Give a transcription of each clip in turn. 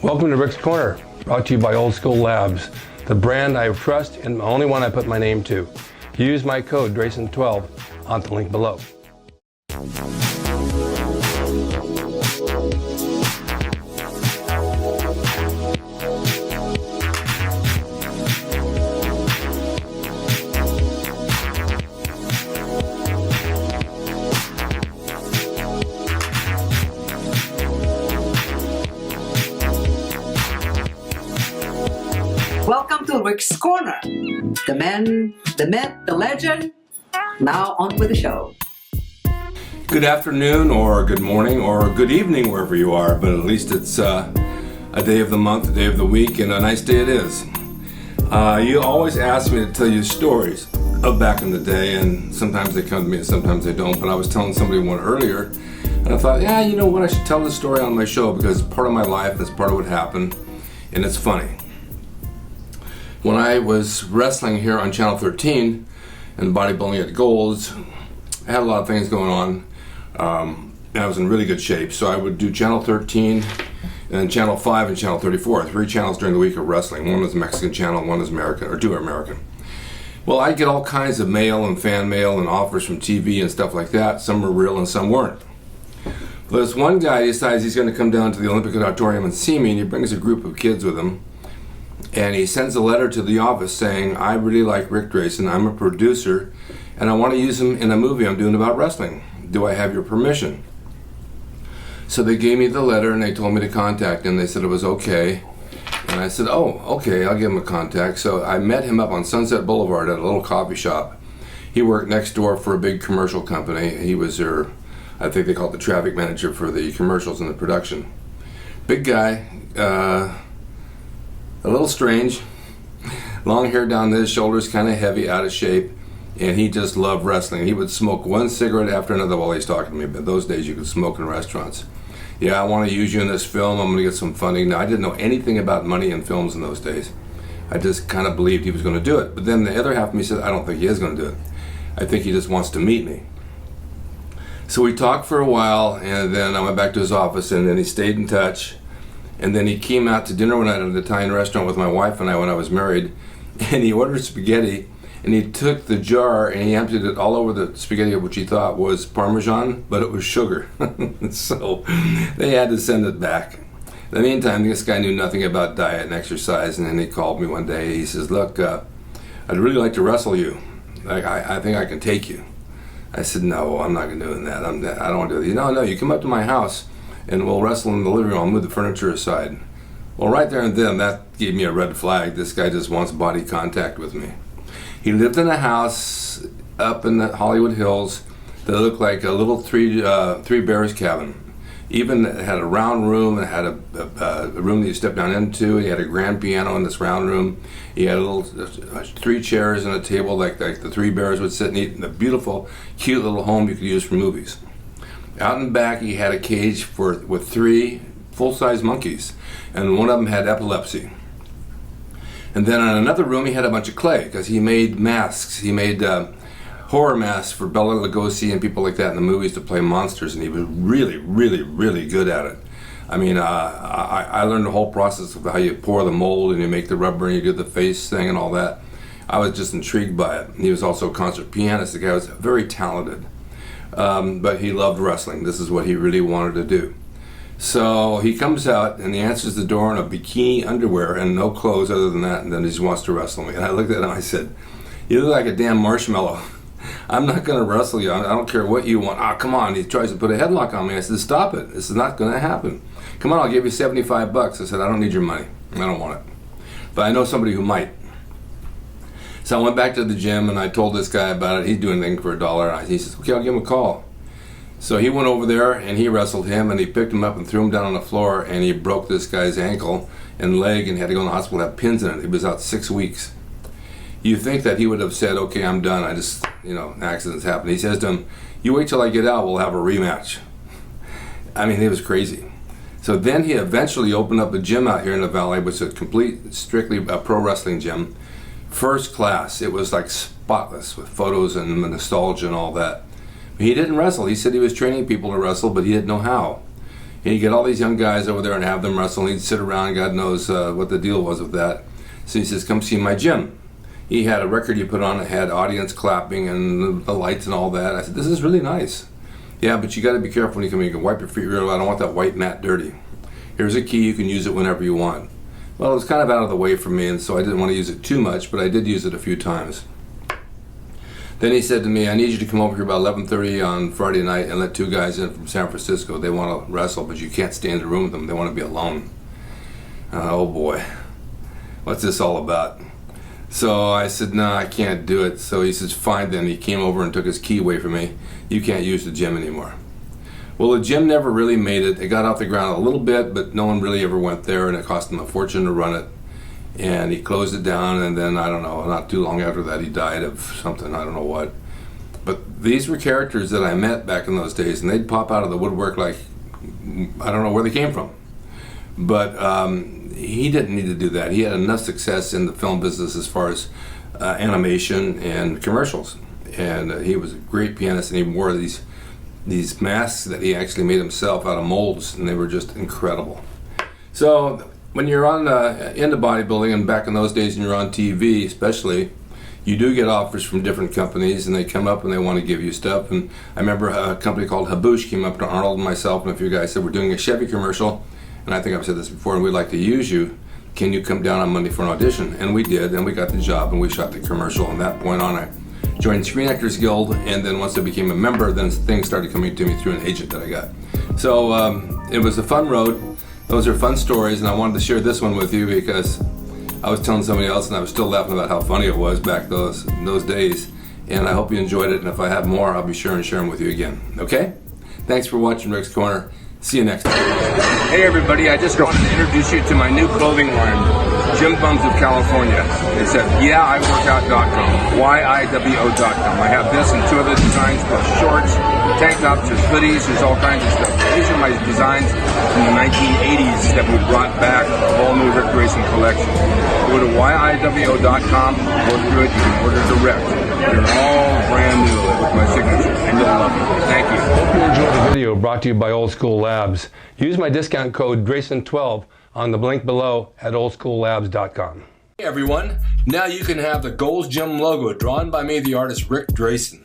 Welcome to Rick's Corner, brought to you by Old School Labs, the brand I trust and the only one I put my name to. Use my code drasin12 on the link below. Welcome to Rick's Corner. The man, the myth, the legend. Now on with the show. Good afternoon, or good morning, or good evening, wherever you are, but at least it's a day of the month, a day of the week, and a nice day it is. You always ask me to tell you stories of back in the day, and sometimes they come to me and sometimes they don't, but I was telling somebody one earlier, and I thought, yeah, you know what, I should tell this story on my show because it's part of my life, it's part of what happened, and it's funny. When I was wrestling here on Channel 13 and Bodybuilding at Gold's, I had a lot of things going on. And I was in really good shape, so I would do Channel 13 and then Channel 5 and Channel 34, 3 channels during the week of wrestling. One was Mexican channel, one was American, or 2 are American. Well, I'd get all kinds of mail and fan mail and offers from TV and stuff like that. Some were real and some weren't. Well, this one guy decides he's going to come down to the Olympic Auditorium and see me, and he brings a group of kids with him. And he sends a letter to the office saying, I really like Rick Drasin, I'm a producer, and I want to use him in a movie I'm doing about wrestling. Do I have your permission? So they gave me the letter and they told me to contact him. They said it was okay. And I said, oh, okay, I'll give him a contact. So I met him up on Sunset Boulevard at a little coffee shop. He worked next door for a big commercial company. He was their, I think they call it the traffic manager for the commercials and the production. Big guy, a little strange, long hair down his shoulders, kind of heavy, out of shape, and he just loved wrestling. He would smoke one cigarette after another while he's talking to me, but those days you could smoke in restaurants. Yeah, I want to use you in this film, I'm going to get some funding. Now, I didn't know anything about money in films in those days. I just kind of believed he was going to do it. But then the other half of me said, I don't think he is going to do it. I think he just wants to meet me. So we talked for a while, and then I went back to his office, and then he stayed in touch. And then he came out to dinner one night at an Italian restaurant with my wife and I when I was married, and he ordered spaghetti, and he took the jar and he emptied it all over the spaghetti, which he thought was Parmesan, but it was sugar. So they had to send it back. In the meantime, this guy knew nothing about diet and exercise, and then he called me one day. He says, look, I'd really like to wrestle you. I think I can take you. I said, no, I'm not going to do that. I don't want to do that. No, you come up to my house and we'll wrestle in the living room. I'll move the furniture aside. Well, right there and then, that gave me a red flag. This guy just wants body contact with me. He lived in a house up in the Hollywood Hills that looked like a little three bears cabin. Even it had a round room. It had a room that you step down into. He had a grand piano in this round room. He had a little 3 chairs and a table like the 3 bears would sit and eat in a beautiful, cute little home you could use for movies. Out in back, he had a cage with 3 full-size monkeys, and one of them had epilepsy. And then in another room, he had a bunch of clay, because he made masks. He made horror masks for Bela Lugosi and people like that in the movies to play monsters, and he was really, really, really good at it. I mean, I learned the whole process of how you pour the mold, and you make the rubber, and you do the face thing and all that. I was just intrigued by it. He was also a concert pianist. The guy was very talented. But he loved wrestling. This is what he really wanted to do. So he comes out and he answers the door in a bikini underwear and no clothes other than that, and then he just wants to wrestle me. And I looked at him and I said, you look like a damn marshmallow. I'm not going to wrestle you. I don't care what you want. Come on. He tries to put a headlock on me. I said, stop it. This is not going to happen. Come on, I'll give you $75. I said, I don't need your money. I don't want it. But I know somebody who might. So I went back to the gym and I told this guy about it. He'd do anything for $1. He says, okay, I'll give him a call. So he went over there and he wrestled him, and he picked him up and threw him down on the floor, and he broke this guy's ankle and leg and had to go in the hospital and have pins in it. He was out 6 weeks. You think that he would have said, okay, I'm done. I just, accidents happen. He says to him, you wait till I get out, we'll have a rematch. I mean, he was crazy. So then he eventually opened up a gym out here in the Valley, which is strictly a pro wrestling gym. First class. It was like spotless with photos and nostalgia and all that. He didn't wrestle. He said he was training people to wrestle, but he didn't know how. And he'd get all these young guys over there and have them wrestle. And he'd sit around, God knows what the deal was with that. So he says, come see my gym. He had a record you put on that had audience clapping and the lights and all that. I said, this is really nice. Yeah, but you got to be careful when you come in. You can wipe your feet real well. I don't want that white mat dirty. Here's a key. You can use it whenever you want. Well, it was kind of out of the way for me, and so I didn't want to use it too much, but I did use it a few times. Then he said to me, I need you to come over here about 11:30 on Friday night and let 2 guys in from San Francisco. They want to wrestle, but you can't stay in the room with them. They want to be alone. Oh boy, what's this all about? So I said, no, I can't do it. So he says, fine then. He came over and took his key away from me. You can't use the gym anymore. Well, the gym never really made it. It got off the ground a little bit, but no one really ever went there, and it cost him a fortune to run it. And he closed it down, and then, I don't know, not too long after that, he died of something, I don't know what. But these were characters that I met back in those days, and they'd pop out of the woodwork like, I don't know where they came from. But he didn't need to do that. He had enough success in the film business as far as animation and commercials. And he was a great pianist, and he wore these masks that he actually made himself out of molds, and they were just incredible. So when you're on into bodybuilding, and back in those days, and you're on TV especially, you do get offers from different companies, and they come up and they want to give you stuff. And I remember a company called Haboosh came up to Arnold and myself and a few guys, said, we're doing a Chevy commercial, and I think I've said this before, and we'd like to use you. Can you come down on Monday for an audition? And we did, and we got the job, and we shot the commercial. And that point on, I joined Screen Actors Guild, and then once I became a member, then things started coming to me through an agent that I got. So it was a fun road. Those are fun stories, and I wanted to share this one with you because I was telling somebody else, and I was still laughing about how funny it was back those days. And I hope you enjoyed it, and if I have more, I'll be sure and share them with you again. Okay? Thanks for watching Rick's Corner. See you next time. Hey everybody, I just wanted to introduce you to my new clothing line, Gym Bums of California. It's at YeahIWorkout.com, YIWO.com. I have this and 2 other designs, plus shorts, tank tops, there's hoodies, there's all kinds of stuff. These are my designs from the 1980s that we brought back, a whole new Rick Grayson collection. Go to YIWO.com, go through it, you can order direct. They're all brand new with my signature, and you'll love them. Thank you. Hope you enjoyed the video brought to you by Old School Labs. Use my discount code DRASIN12 on the link below at oldschoollabs.com. Hey everyone, now you can have the Gold's Gym logo drawn by me, the artist Rick Drasin,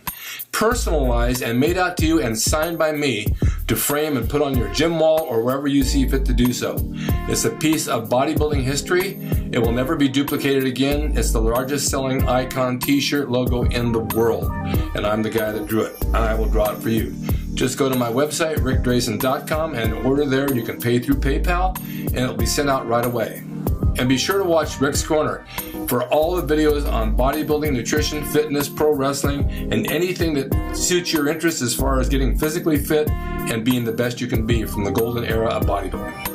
personalized and made out to you and signed by me to frame and put on your gym wall or wherever you see fit to do so. It's a piece of bodybuilding history. It will never be duplicated again. It's the largest selling icon t-shirt logo in the world, and I'm the guy that drew it, and I will draw it for you. Just go to my website, rickdrasin.com, and order there. You can pay through PayPal, and it'll be sent out right away. And be sure to watch Rick's Corner for all the videos on bodybuilding, nutrition, fitness, pro wrestling, and anything that suits your interests as far as getting physically fit and being the best you can be from the golden era of bodybuilding.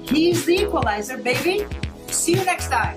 He's the equalizer, baby. See you next time.